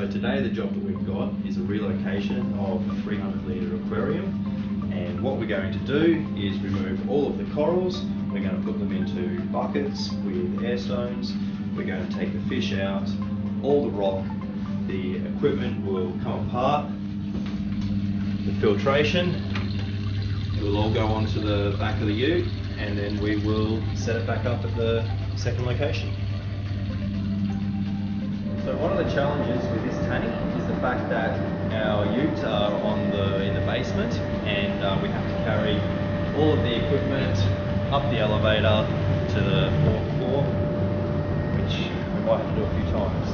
So today the job that we've got is a relocation of a 300 litre aquarium, and what we're going to do is remove all of the corals. We're going to put them into buckets with air stones. We're going to take the fish out, all the rock, the equipment will come apart, the filtration, it will all go onto the back of the ute, and then we will set it back up at the second location. So one of the challenges with this tank is the fact that our utes are in the basement, and we have to carry all of the equipment up the elevator to the 4th floor, which we might have to do a few times.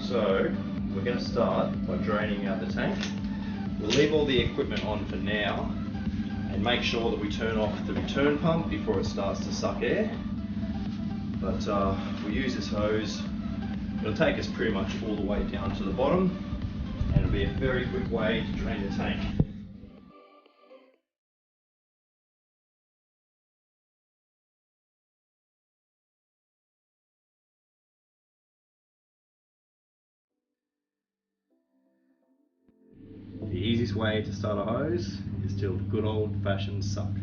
So we're going to start by draining out the tank. We'll leave all the equipment on for now and make sure that we turn off the return pump before it starts to suck air. But we'll use this hose. It'll take us pretty much all the way down to the bottom, and it'll be a very quick way to drain the tank. The easiest way to start a hose is to a good old-fashioned suck.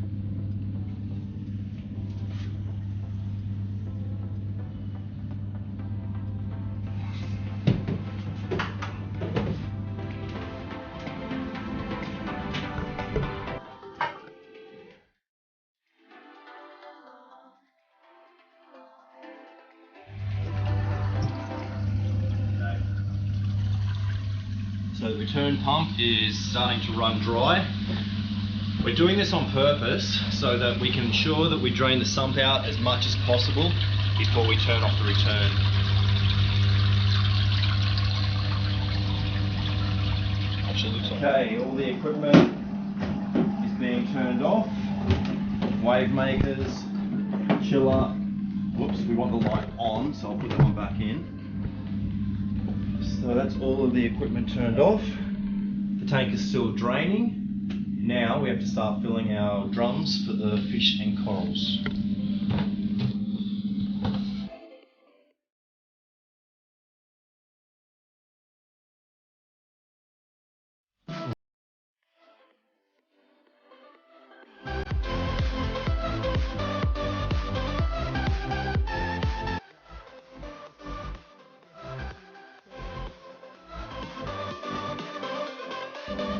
So the return pump is starting to run dry. We're doing this on purpose so that we can ensure that we drain the sump out as much as possible before we turn off the return. Okay, all the equipment is being turned off. Wave makers, chiller. Whoops, we want the light on, so I'll put that one back in. So that's all of the equipment turned off. The tank is still draining. Now we have to start filling our drums for the fish and corals.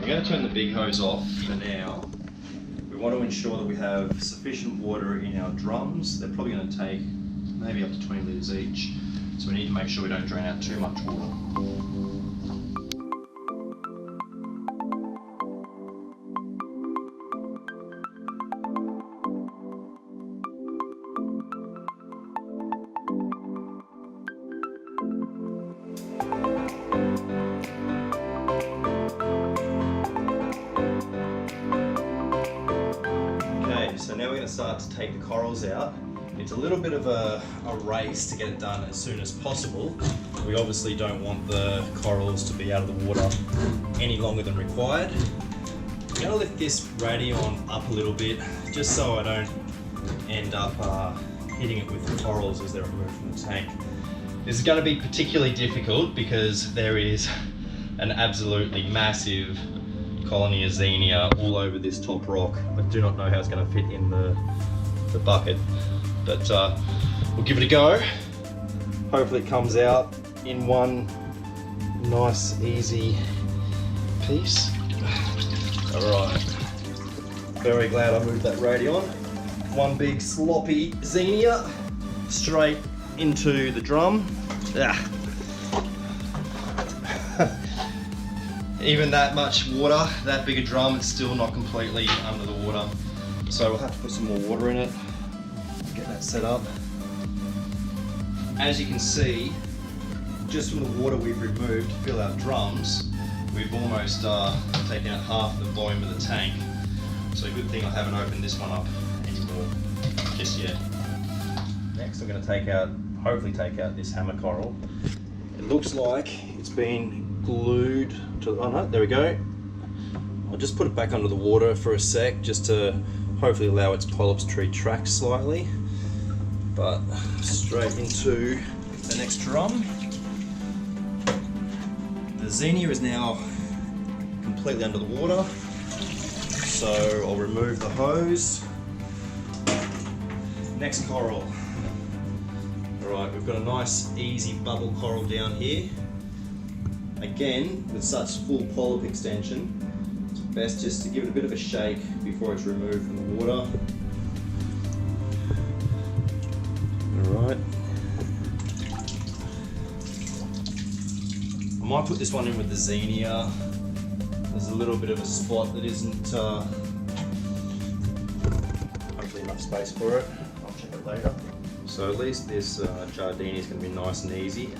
We're going to turn the big hose off for now. We want to ensure that we have sufficient water in our drums. They're probably going to take maybe up to 20 litres each, so we need to make sure we don't drain out too much water. So now we're going to start to take the corals out. It's a little bit of a race to get it done as soon as possible. We obviously don't want the corals to be out of the water any longer than required. I'm going to lift this Radion up a little bit just so I don't end up hitting it with the corals as they're removed from the tank. This is going to be particularly difficult because there is an absolutely massive colony of Xenia all over this top rock. I do not know how it's going to fit in the bucket, but we'll give it a go. Hopefully it comes out in one nice easy piece. Alright, very glad I moved that Radion. One big sloppy Xenia straight into the drum. Even that much water, that big a drum, it's still not completely under the water. So we'll have to put some more water in it, get that set up. As you can see, just from the water we've removed to fill our drums, we've almost taken out half the volume of the tank. So good thing I haven't opened this one up anymore just yet. Next I'm going to hopefully take out this hammer coral. It looks like it's been glued to, oh no, there we go. I'll just put it back under the water for a sec just to hopefully allow its polyps to retract slightly. But straight into the next drum. The Xenia is now completely under the water, so I'll remove the hose. Next coral. Alright, we've got a nice easy bubble coral down here. Again, with such full polyp extension, it's best just to give it a bit of a shake before it's removed from the water. Alright. I might put this one in with the Xenia. There's a little bit of a spot that isn't hopefully enough space for it. I'll check it later. So at least this Giardini is going to be nice and easy.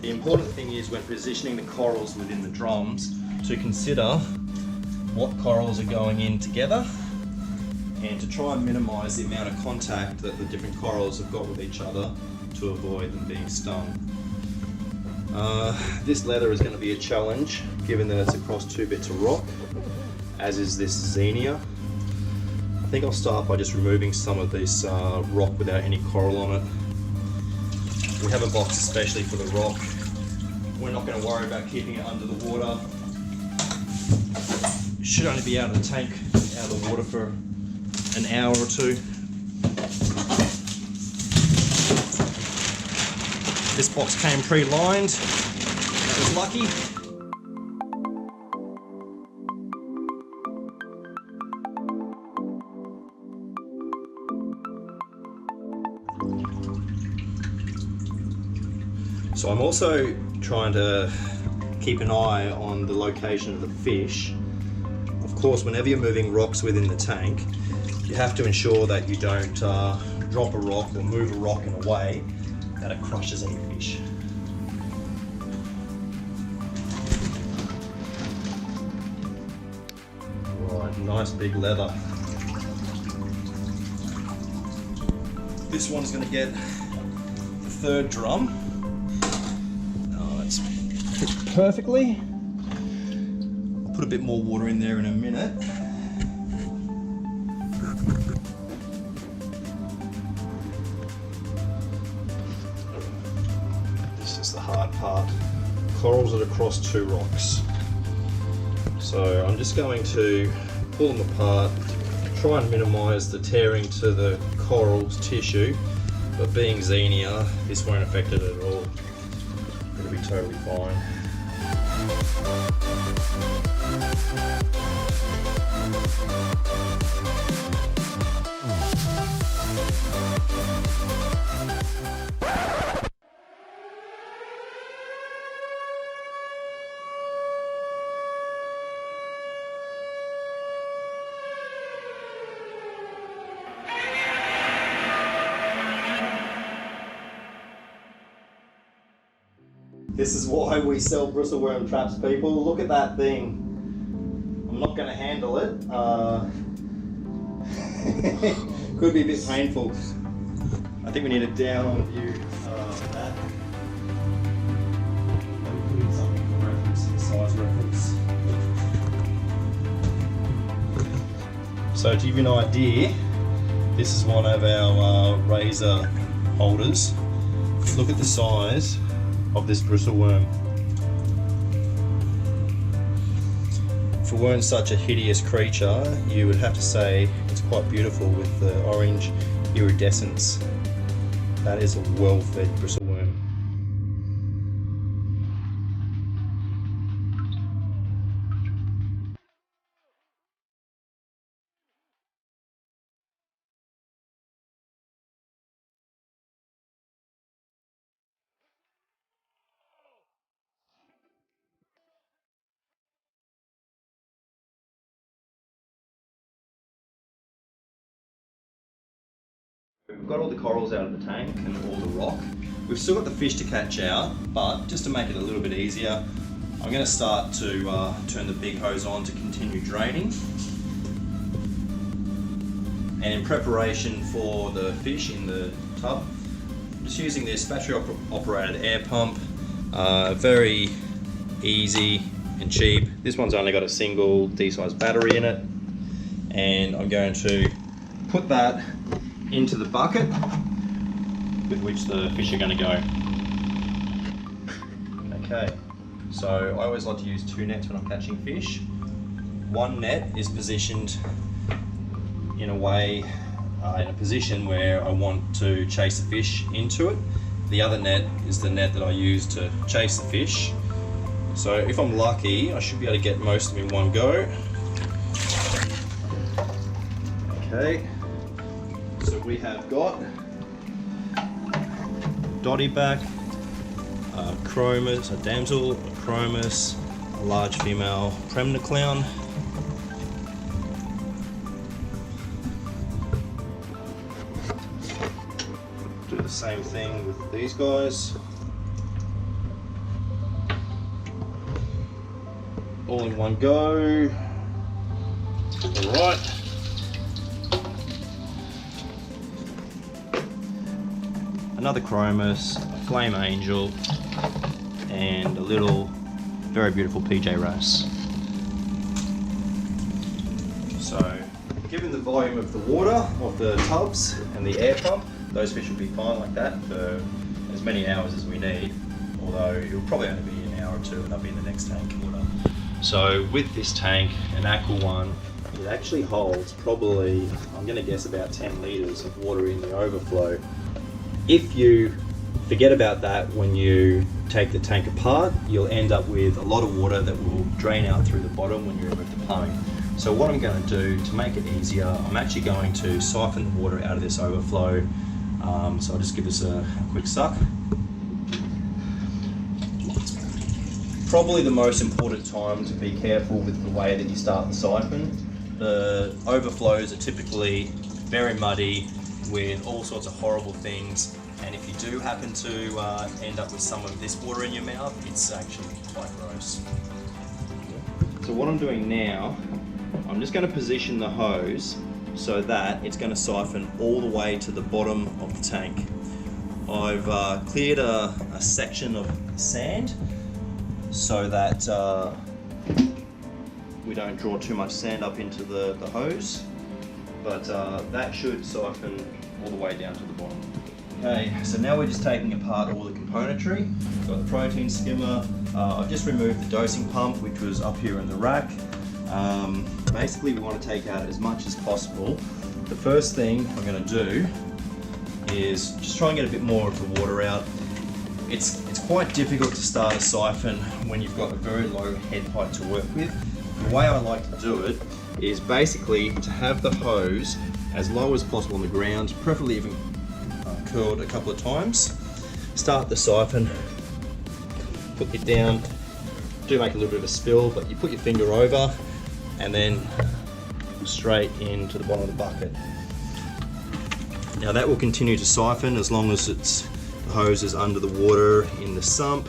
The important thing is when positioning the corals within the drums to consider what corals are going in together and to try and minimise the amount of contact that the different corals have got with each other to avoid them being stung. This leather is going to be a challenge given that it's across 2 bits of rock, as is this Xenia. I think I'll start by just removing some of this rock without any coral on it. We have a box especially for the rock. We're not going to worry about keeping it under the water. It should only be out of the tank, out of the water for an hour or 2. This box came pre-lined. That was lucky. So I'm also trying to keep an eye on the location of the fish. Of course, whenever you're moving rocks within the tank, you have to ensure that you don't drop a rock or move a rock in a way that it crushes any fish. Right, nice big leather. This one's going to get the 3rd drum. It's fit perfectly. I'll put a bit more water in there in a minute. This is the hard part. Corals that are across 2 rocks. So I'm just going to pull them apart, try and minimise the tearing to the coral's tissue, but being Xenia, this won't affect it at all. It'll be totally fine. This is why we sell bristleworm traps, people. Look at that thing. I'm not going to handle it. Could be a bit painful. I think we need a down view of that. Maybe put in something for reference, size reference. So to give you an idea, this is one of our razor holders. Look at the size of this bristleworm. If it weren't such a hideous creature, you would have to say it's quite beautiful with the orange iridescence. That is a well-fed bristleworm. We've got all the corals out of the tank and all the rock. We've still got the fish to catch out, but just to make it a little bit easier, I'm going to start to turn the big hose on to continue draining. And in preparation for the fish in the tub, I'm just using this battery operated air pump. Very easy and cheap. This one's only got a single D-size battery in it. And I'm going to put that into the bucket with which the fish are going to go. Okay, So I always like to use 2 nets when I'm catching fish. One net is positioned in a way, in a position where I want to chase the fish into it. The other net is the net that I use to chase the fish. So if I'm lucky, I should be able to get most of them in one go. Okay, so we have got dotty back, a chromis, a damsel, a chromis, a large female Premna clown. Do the same thing with these guys. All in one go. All right. Another chromis, a flame angel, and a little, very beautiful PJ wrasse. So, given the volume of the water of the tubs and the air pump, those fish will be fine like that for as many hours as we need. Although it'll probably only be an hour or two, and they'll be in the next tank water. So with this tank, an Aqua one, it actually holds probably, I'm going to guess, about 10 litres of water in the overflow. If you forget about that when you take the tank apart, you'll end up with a lot of water that will drain out through the bottom when you remove the plumbing. So what I'm going to do to make it easier, I'm actually going to siphon the water out of this overflow. So I'll just give this a quick suck. Probably the most important time to be careful with the way that you start the siphon. The overflows are typically very muddy with all sorts of horrible things, and if you do happen to end up with some of this water in your mouth, it's actually quite gross. So what I'm doing now, I'm just going to position the hose so that it's going to siphon all the way to the bottom of the tank. I've cleared a section of sand so that we don't draw too much sand up into the hose, but that should siphon all the way down to the bottom. Okay, so now we're just taking apart all the componentry. Got the protein skimmer. I've just removed the dosing pump, which was up here in the rack. Basically, we want to take out as much as possible. The first thing I'm going to do is just try and get a bit more of the water out. It's quite difficult to start a siphon when you've got a very low head height to work with. The way I like to do it is basically to have the hose as low as possible on the ground, preferably even curled a couple of times. Start the siphon, put it down, do make a little bit of a spill, but you put your finger over and then straight into the bottom of the bucket. Now that will continue to siphon as long as the hose is under the water in the sump,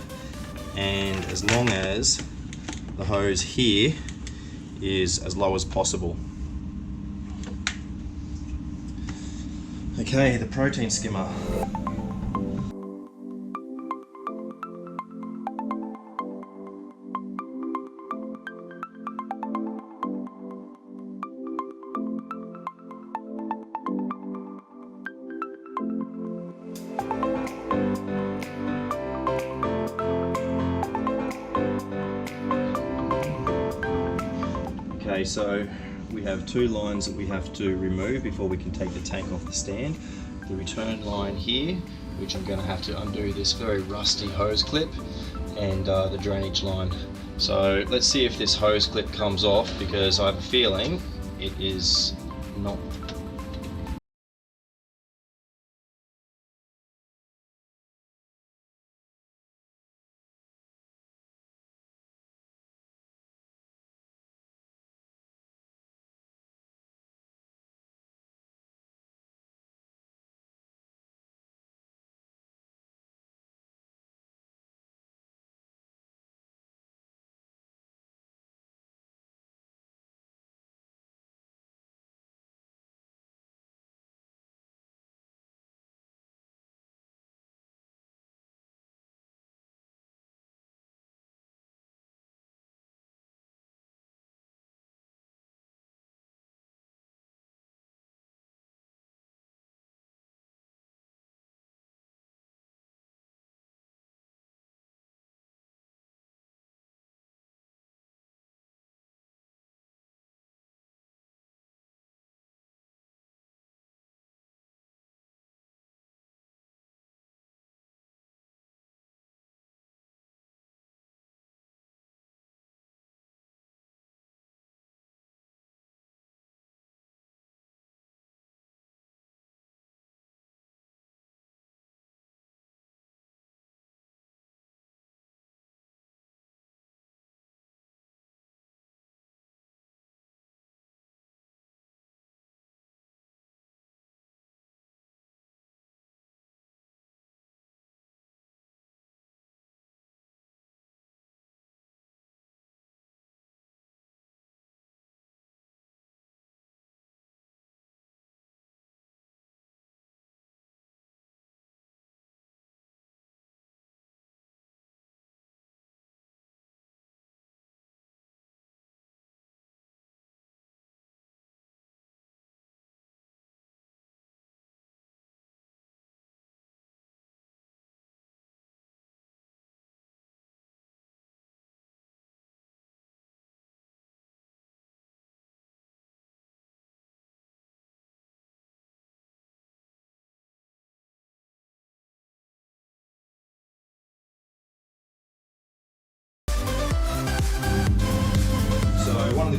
and as long as the hose here is as low as possible. Okay, the protein skimmer. Okay, so we have 2 lines that we have to remove before we can take the tank off the stand. The return line here, which I'm going to have to undo this very rusty hose clip, and the drainage line. So let's see if this hose clip comes off, because I have a feeling it is not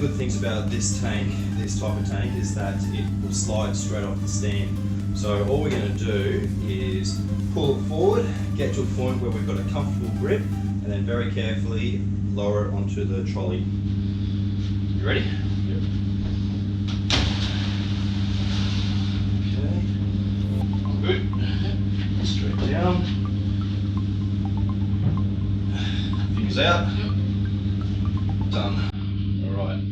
good things about this tank, this type of tank, is that it will slide straight off the stand. So all we're going to do is pull it forward, get to a point where we've got a comfortable grip, and then very carefully lower it onto the trolley. You ready? Yep. Okay. Good. Straight down. Fingers out. Yep. Done. All right.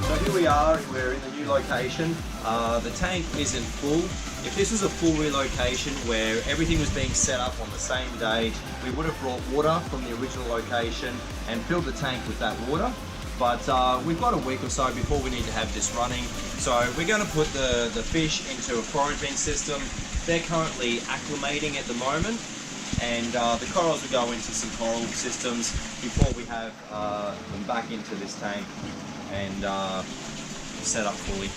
So here we are, we're in the new location. The tank isn't full. If this was a full relocation where everything was being set up on the same day, we would have brought water from the original location and filled the tank with that water. But we've got a week or so before we need to have this running. So we're going to put the fish into a quarantine system. They're currently acclimating at the moment, and the corals will go into some coral systems before we have them back into this tank and set up fully.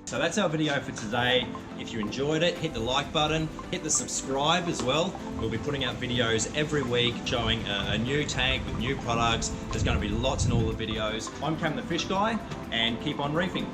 So that's our video for today. If you enjoyed it, hit the like button, hit the subscribe as well. We'll be putting out videos every week showing a new tank with new products. There's going to be lots in all the videos. I'm Cam the Fish Guy, and keep on reefing.